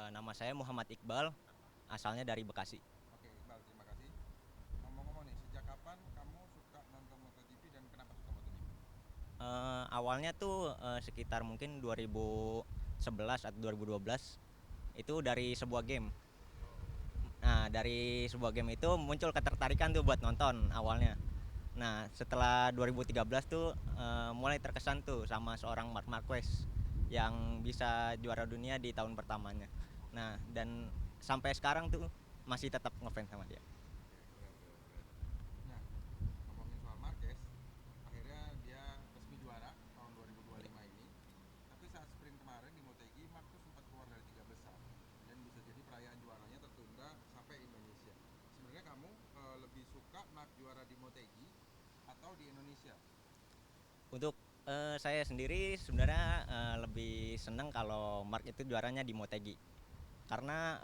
Nama saya Muhammad Iqbal, asalnya dari Bekasi. Oke, Iqbal, terima kasih. Ngomong-ngomong nih, sejak kapan kamu suka nonton MotoGP dan kenapa suka MotoGP? Awalnya tuh sekitar mungkin 2011 atau 2012 itu dari sebuah game. Nah, dari sebuah game itu muncul ketertarikan tuh buat nonton awalnya. Nah, setelah 2013 tuh mulai terkesan tuh sama seorang Marc Marquez yang bisa juara dunia di tahun pertamanya. Nah, dan sampai sekarang tuh masih tetap ngefans sama dia. Oke, keren, keren, keren. Nah, ngomongin soal Marquez, akhirnya dia resmi juara tahun 2025 ini. Tapi saat sprint kemarin di Motegi, Mark tuh sempat keluar dari tiga besar dan bisa jadi perayaan juaranya tertunda sampai Indonesia. Sebenarnya kamu lebih suka Mark juara di Motegi atau di Indonesia? Untuk saya sendiri sebenarnya lebih senang kalau Mark itu juaranya di Motegi. Karena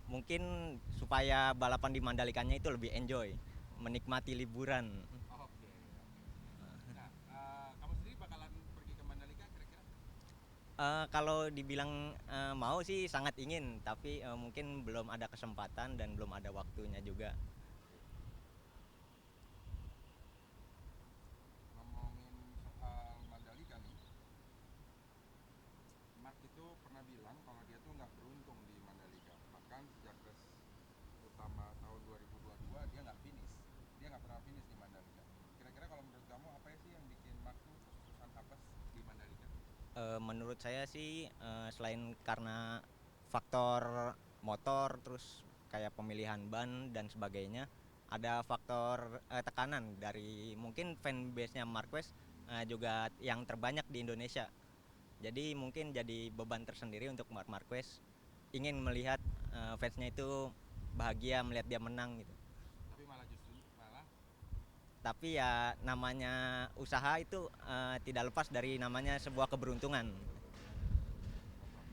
mungkin supaya balapan di Mandalikanya itu lebih enjoy, menikmati liburan. Oke, oke. Nah, kamu sendiri bakalan pergi ke Mandalika kira-kira? Kalau dibilang mau sih sangat ingin, tapi mungkin belum ada kesempatan dan belum ada waktunya juga. Ngomongin soal Mandalika nih, Mark itu pernah bilang kalau dia tuh nggak beruntung di Mandalika. Bahkan sejak race utama tahun 2022 dia nggak finish. Dia nggak pernah finish di Mandalika. Kira-kira kalau menurut kamu apa sih yang bikin Mark tuh terus-terusan apes di Mandalika? Menurut saya sih selain karena faktor motor, terus kayak pemilihan ban dan sebagainya, ada faktor tekanan dari mungkin fanbase-nya Marquez juga yang terbanyak di Indonesia. Jadi mungkin jadi beban tersendiri untuk Mark Marquez ingin melihat fansnya itu bahagia melihat dia menang gitu. Tapi malah justru malah Tapi ya namanya usaha itu tidak lepas dari namanya sebuah keberuntungan. betul.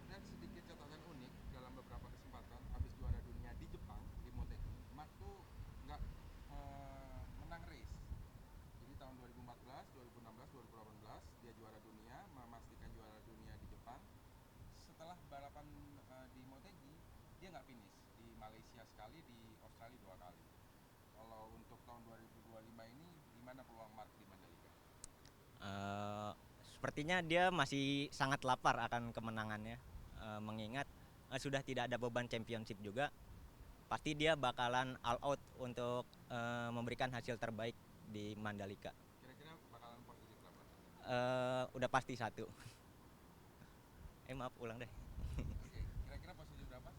Dan sedikit catatan unik dalam beberapa kesempatan habis juara dunia di Jepang di Motegi, Mark tuh nggak menang race. Jadi tahun 2014, 2016, 2018 dia juara dunia, memastikan juara dunia di Jepang. Setelah balapan di Motegi, dia nggak finish di Malaysia sekali, di Australia dua kali. Kalau untuk tahun 2025 ini, gimana peluang Mark di Mandalika? Eh, Sepertinya dia masih sangat lapar akan kemenangannya, mengingat sudah tidak ada beban championship juga. Pasti dia bakalan all out untuk memberikan hasil terbaik di Mandalika. Kira-kira bakalan posisi berapa? Udah pasti satu. Maaf, ulang deh. Oke, kira-kira posisi berapa?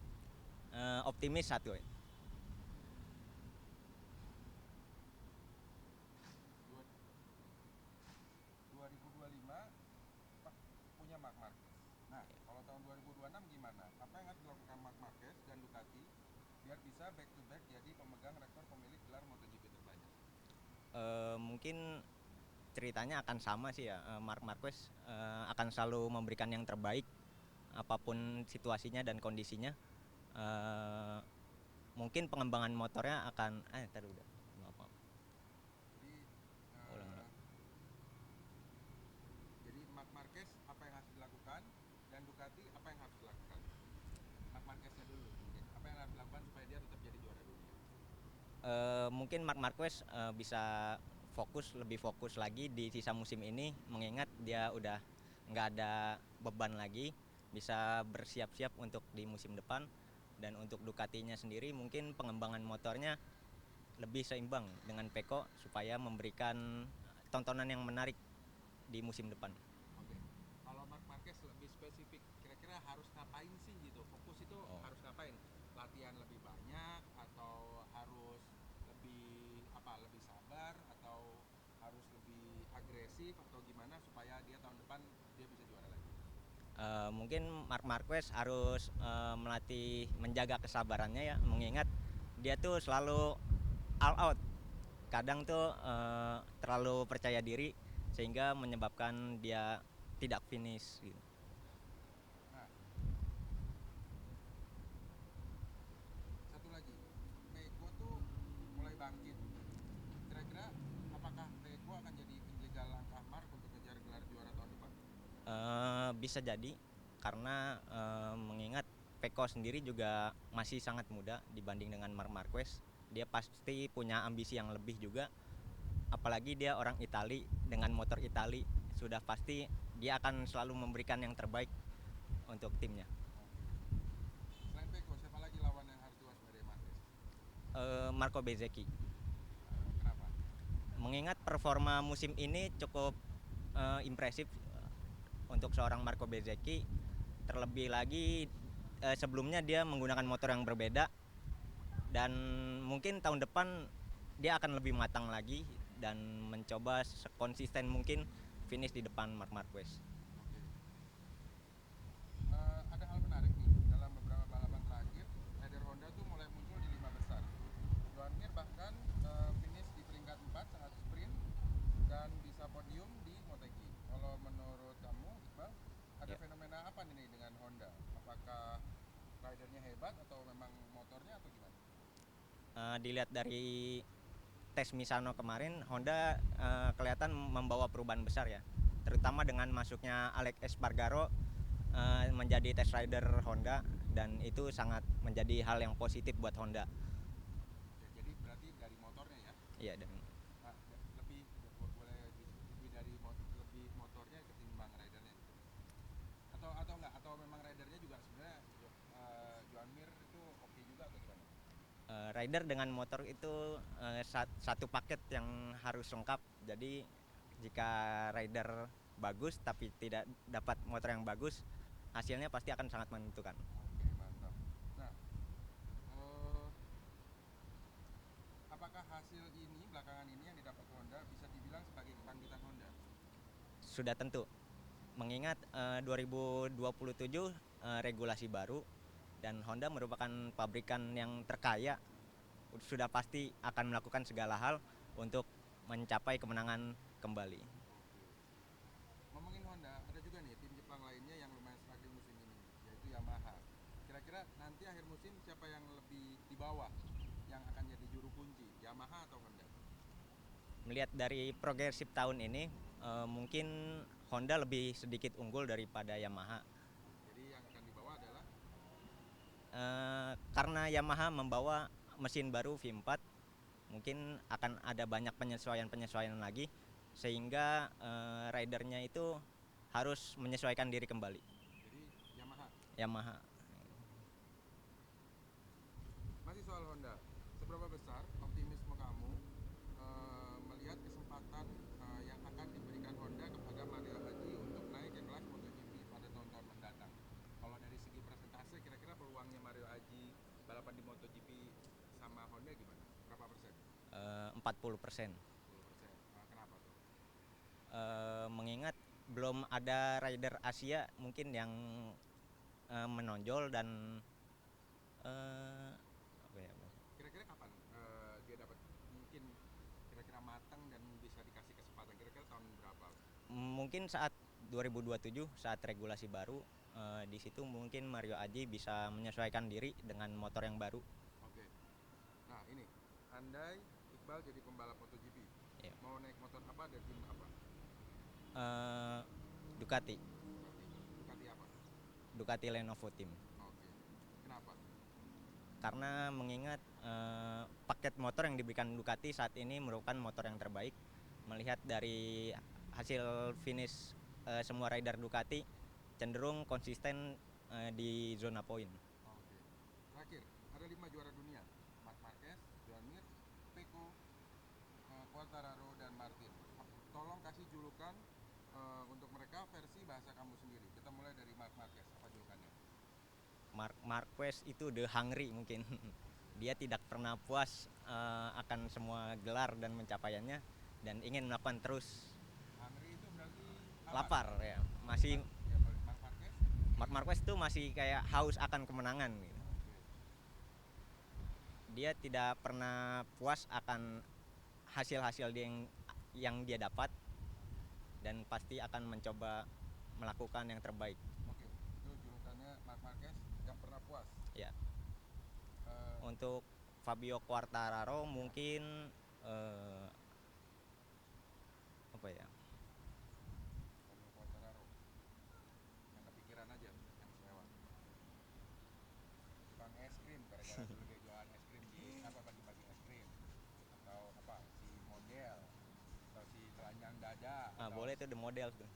Optimis satu. Dua, 2025 punya Marc Marquez. Nah, kalau tahun 2026 gimana? Apa yang harus dilakukan Marc Marquez dan Ducati biar bisa back to back jadi pemegang rekor pemilik gelar MotoGP terbanyak? Mungkin ceritanya akan sama sih ya. Marc Marquez akan selalu memberikan yang terbaik apapun situasinya dan kondisinya. Eh, Mungkin pengembangan motornya akan tadi udah. Maaf, maaf. Jadi Ulang, eh, ulang. jadi Marc Marquez apa yang harus dilakukan dan Ducati apa yang harus dilakukan? Marc Marqueznya dulu mungkin. Apa yang harus dilakukan supaya dia tetap jadi juara dunia? Mungkin Marc Marquez bisa lebih fokus lagi di sisa musim ini, mengingat dia udah nggak ada beban lagi, bisa bersiap-siap untuk di musim depan. Dan untuk Ducatinya sendiri mungkin pengembangan motornya lebih seimbang dengan Peko supaya memberikan tontonan yang menarik di musim depan. Oke. Kalau Marc Marquez lebih spesifik, kira-kira harus ngapain sih gitu? Fokus itu Oh. harus ngapain? Latihan lebih banyak atau harus lebih apa? Lebih sabar atau harus lebih agresif atau gimana supaya dia tahun depan dia bisa juara lagi? Mungkin Marc Marquez harus melatih menjaga kesabarannya ya, mengingat dia tuh selalu all out. Kadang tuh terlalu percaya diri sehingga menyebabkan dia tidak finish gitu. Nah, satu lagi, Peko tuh mulai bangkit. Kira-kira apakah Peko akan jadi penjaga langkah Mark untuk kejar gelar juara tahun depan? Bisa jadi karena mengingat Peko sendiri juga masih sangat muda dibanding dengan Marc Marquez. Dia pasti punya ambisi yang lebih juga, apalagi dia orang Itali dengan motor Itali, sudah pasti dia akan selalu memberikan yang terbaik untuk timnya. Selain Peko, siapa lagi lawan yang harus diwaspadai Marquez? Marco Bezzecchi, Kenapa? mengingat performa musim ini cukup impresif untuk seorang Marco Bezzecchi. Terlebih lagi sebelumnya dia menggunakan motor yang berbeda, dan mungkin tahun depan dia akan lebih matang lagi dan mencoba sekonsisten mungkin finish di depan Marc Marquez. Oke. Ada hal menarik nih dalam beberapa balapan terakhir, rider Honda tuh mulai muncul di 5 besar. Joan Mir bahkan finish di peringkat 4 saat sprint dan bisa podium di Motegi. Kalau menurut kamu, Iqbal, ada Ya. fenomena apa nih dengan Honda? Apakah ridernya hebat atau memang motornya atau gimana? Dilihat dari tes Misano kemarin, Honda kelihatan membawa perubahan besar ya, terutama dengan masuknya Alex Espargaro menjadi test rider Honda, dan itu sangat menjadi hal yang positif buat Honda. Oke, jadi berarti dari motornya ya? Iya, dan Nah, lebih boleh lebih dari lebih motornya ketimbang ridernya gitu. Atau enggak, atau memang ridernya juga sebenarnya Joan Mir itu oke juga atau gimana? rider dengan motor itu satu paket yang harus lengkap. Jadi jika rider bagus tapi tidak dapat motor yang bagus, hasilnya pasti akan sangat menentukan. Oke, mantap. Nah, apakah hasil ini belakangan ini yang didapat Honda bisa dibilang sebagai kebangkitan Honda? Sudah tentu, mengingat 2027 regulasi baru, dan Honda merupakan pabrikan yang terkaya, sudah pasti akan melakukan segala hal untuk mencapai kemenangan kembali. Oke. Ngomongin Honda, ada juga nih tim Jepang lainnya yang lumayan struggling musim ini, yaitu Yamaha. Kira-kira nanti akhir musim siapa yang lebih di bawah yang akan jadi juru kunci, Yamaha atau Honda? Melihat dari progresif tahun ini, mungkin Honda lebih sedikit unggul daripada Yamaha. Jadi yang akan dibawa adalah Karena Yamaha membawa mesin baru V4, mungkin akan ada banyak penyesuaian lagi, sehingga ridernya itu harus menyesuaikan diri kembali. jadi Yamaha. Yamaha Masih soal Honda, seberapa besar optimisme kamu melihat kesempatan yang akan diberikan Honda kepada Mario Haji untuk naik ke kelas MotoGP pada tahun-tahun mendatang? Kalau dari segi persentase, kira-kira peluangnya Mario Haji balapan di MotoGP sama Honda gimana? Berapa persen? 40%. 10%. Kenapa tuh? Mengingat belum ada rider Asia mungkin yang menonjol, dan apa ya, Kira-kira kapan dia dapat mungkin kira-kira matang dan bisa dikasih kesempatan? Kira-kira tahun berapa? mungkin saat 2027 saat regulasi baru, di situ mungkin Mario Aji bisa menyesuaikan diri dengan motor yang baru. Oke. Nah ini, andai Iqbal jadi pembalap MotoGP, Ya. mau naik motor apa dan tim apa? Ducati Ducati apa? Ducati Lenovo Team, Oke. Kenapa? karena mengingat paket motor yang diberikan Ducati saat ini merupakan motor yang terbaik. Melihat dari hasil finish semua rider Ducati cenderung konsisten di zona poin. Oke. Terakhir, ada 5 juara dunia: Marc Marquez, Joan Mir, Pecco, Quartararo dan Martin. Tolong kasih julukan untuk mereka versi bahasa kamu sendiri. Kita mulai dari Marc Marquez. Apa julukannya? Marc Marquez itu the hungry mungkin. Dia tidak pernah puas akan semua gelar dan pencapaiannya, dan ingin melakukan terus. Hungry itu berarti Lapar ya, masih. Ya, Marc Marquez. Marc Marquez itu masih kayak haus akan kemenangan gitu. Oke. Dia tidak pernah puas akan hasil-hasil yang dia dapat, dan pasti akan mencoba melakukan yang terbaik. Oke. Itu julukannya Marc Marquez yang pernah puas. Ya. Eh, Untuk Fabio Quartararo mungkin apa ya? Fabio Quartararo. Yang kepikiran aja, yang boleh tuh The Models tuh.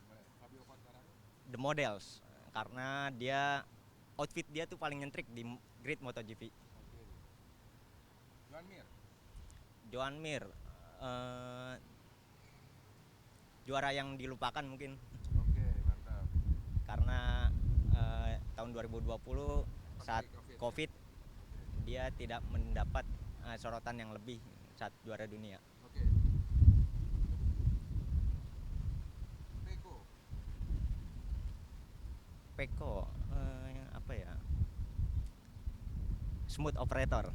Boleh. Fabio Quartararo. The Models karena dia outfit dia tuh paling nyentrik di grid MotoGP. Oke. Joan Mir. Joan Mir eh, juara yang dilupakan mungkin Oke, mantap. karena tahun 2020 saat Pandemi COVID ya? dia tidak mendapat sorotan yang lebih saat juara dunia. Oke. Peko. Peko apa ya? Smooth operator.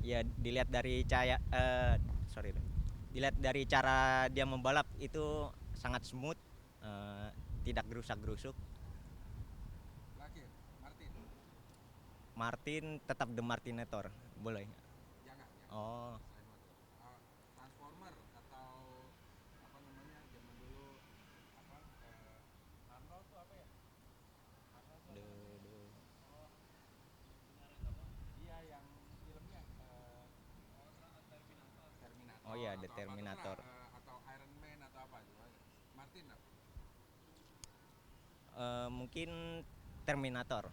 Ya dilihat dari dilihat dari cara dia membalap itu sangat smooth, tidak gerusak-gerusuk. Terakhir, Martin. Martin tetap The Martinator, boleh. Jangan. Oh, Selain motor. Transformer atau apa namanya zaman dulu apa Arnold tuh apa ya? Arnold tuh the, apa namanya? the, Oh, iya yang filmnya Terminator. oh ya, The Atau apa Terminator. terserah, atau Iron Man atau apa gitu. Martin apa? Mungkin Terminator.